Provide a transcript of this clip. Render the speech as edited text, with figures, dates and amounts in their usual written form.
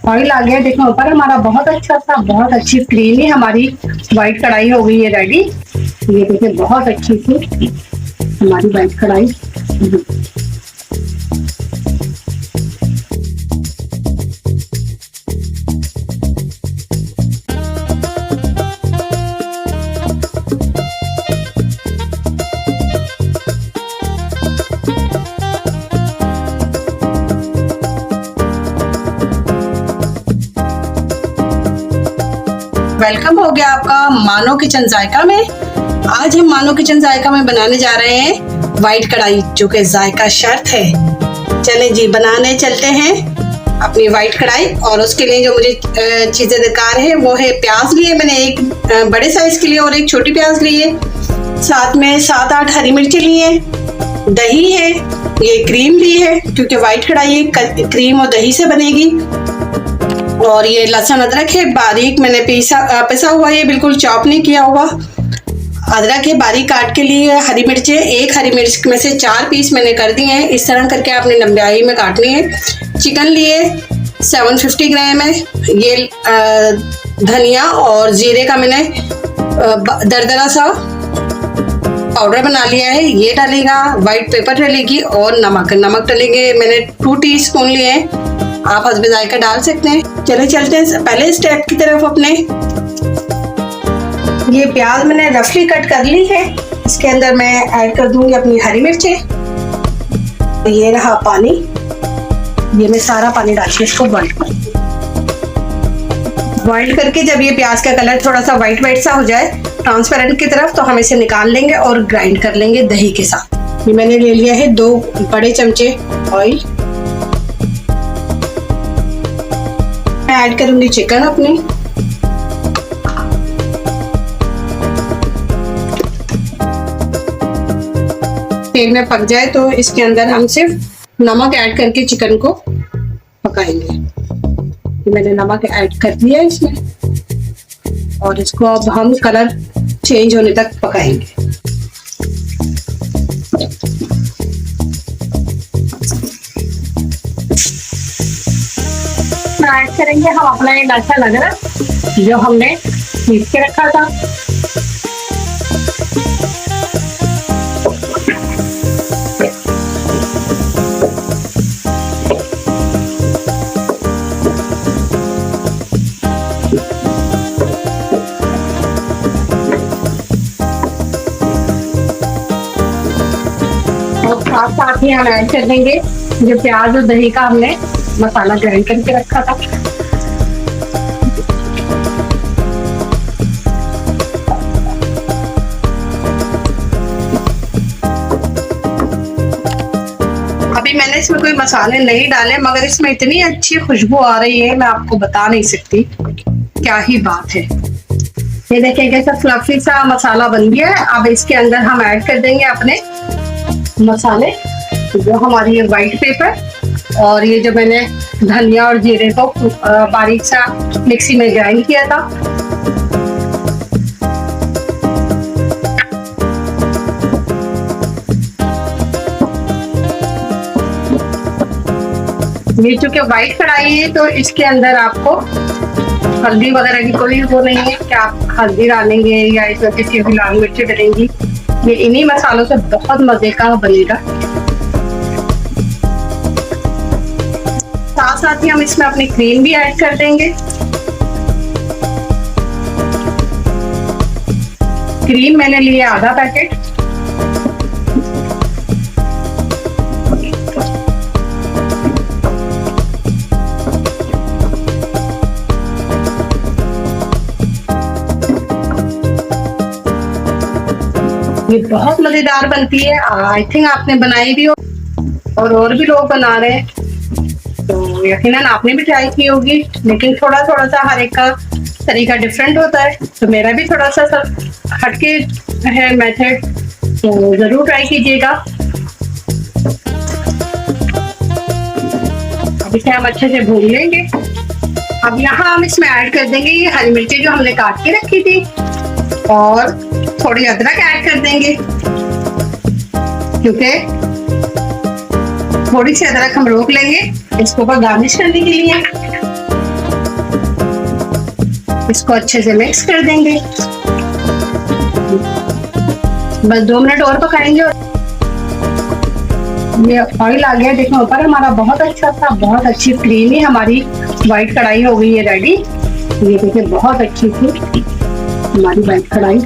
Oil आ गया देखो ऊपर हमारा, बहुत अच्छा सा, बहुत अच्छी क्रीमी हमारी व्हाइट कढ़ाई हो गई है रेडी। ये देखिए बहुत अच्छी सी हमारी व्हाइट कढ़ाई। वेलकम हो गया आपका मानो किचन जायका में। आज हम मानो किचन जायका में बनाने जा रहे हैं व्हाइट कढ़ाई, जो कि जायका शर्त है। चलें जी बनाने चलते हैं अपनी व्हाइट कढ़ाई। और उसके लिए जो मुझे चीज़ें दरकार है वो है प्याज लिए मैंने, एक बड़े साइज के लिए और एक छोटी प्याज लिए, साथ में 7-8 हरी मिर्ची लिए, दही है, ये क्रीम ली है क्योंकि व्हाइट कढ़ाई क्रीम और दही से बनेगी, और ये लहसुन अदरक है बारीक मैंने पिसा हुआ, ये बिल्कुल चॉप नहीं किया हुआ अदरक है बारीक काट के लिए। हरी मिर्चें, एक हरी मिर्च में से 4 पीस मैंने कर दिए हैं। इस तरह करके आपने लंबाई में काटनी है। चिकन लिए 750 ग्राम है। ये धनिया और जीरे का मैंने दरदरा सा पाउडर बना लिया है, ये डालेगा। व्हाइट पेपर डलेगी और नमक डलेंगे मैंने 2 टीस्पून लिए हैं। आप हस्बे जायका डाल सकते हैं। चले चलते हैं पहले स्टेप की तरफ अपने। ये प्याज मैंने रफली कट कर ली है, इसके अंदर मैं ऐड कर दूंगी अपनी हरी मिर्चें। ये रहा पानी, ये मैं सारा पानी डाल के इसको बॉइल करके जब ये प्याज का कलर थोड़ा सा व्हाइट सा हो जाए ट्रांसपेरेंट की तरफ, तो हम इसे निकाल लेंगे और ग्राइंड कर लेंगे दही के साथ। ये मैंने ले लिया है 2 बड़े चमचे ऑयल। मैं ऐड करूंगी चिकन अपनी, तेल में पक जाए तो इसके अंदर हम सिर्फ नमक ऐड करके चिकन को पकाएंगे। मैंने नमक ऐड कर दिया इसमें और इसको अब हम कलर चेंज होने तक पकाएंगे। ऐड करेंगे हम अपना ये लहसुन अदरक जो हमने पीस के रखा था। और साथ ही हम ऐड कर देंगे जो प्याज और दही का हमने मसाला ग्राइंड करके रखा था। अभी मैंने इसमें कोई मसाले नहीं डाले, मगर इसमें इतनी अच्छी खुशबू आ रही है मैं आपको बता नहीं सकती, क्या ही बात है। ये देखिए कैसा फ्लफी सा मसाला बन गया है। अब इसके अंदर हम ऐड कर देंगे अपने मसाले, जो हमारी ये व्हाइट पेपर और ये जो मैंने धनिया और जीरे को बारीक सा मिक्सी में ग्राइंड किया था। ये चूंकि व्हाइट कढ़ाई है तो इसके अंदर आपको हल्दी वगैरह की कोई वो नहीं है कि आप हल्दी डालेंगे या इसमें किसी भी लाल मिर्ची डालेंगी। ये इन्हीं मसालों से बहुत मजे का बनेगा। साथ ही हम इसमें अपनी क्रीम भी ऐड कर देंगे। क्रीम मैंने लिया आधा पैकेट। ये बहुत मजेदार बनती है, आई थिंक आपने बनाई भी हो और भी लोग बना रहे हैं, तो यकीनन आपने भी ट्राई की होगी। लेकिन थोड़ा सा हर एक का तरीका डिफरेंट होता है, तो मेरा भी थोड़ा सा हटके है मेथड, तो जरूर ट्राई कीजिएगा। अब इसे हम अच्छे से भून लेंगे। अब यहाँ हम इसमें ऐड कर देंगे ये हरी मिर्ची जो हमने काट के रखी थी, और थोड़ी अदरक ऐड कर देंगे क्योंकि थोड़ी सी अदरक हम रोक लेंगे इसको ऊपर गार्निश करने के लिए। इसको अच्छे से मिक्स कर देंगे। बस 2 मिनट और पकाएंगे। ये ऑयल आ गया, देखो ऊपर हमारा बहुत अच्छा था, बहुत अच्छी क्रीमी हमारी वाइट कढ़ाई हो गई है रेडी। ये देखिए बहुत अच्छी थी हमारी वाइट कढ़ाई।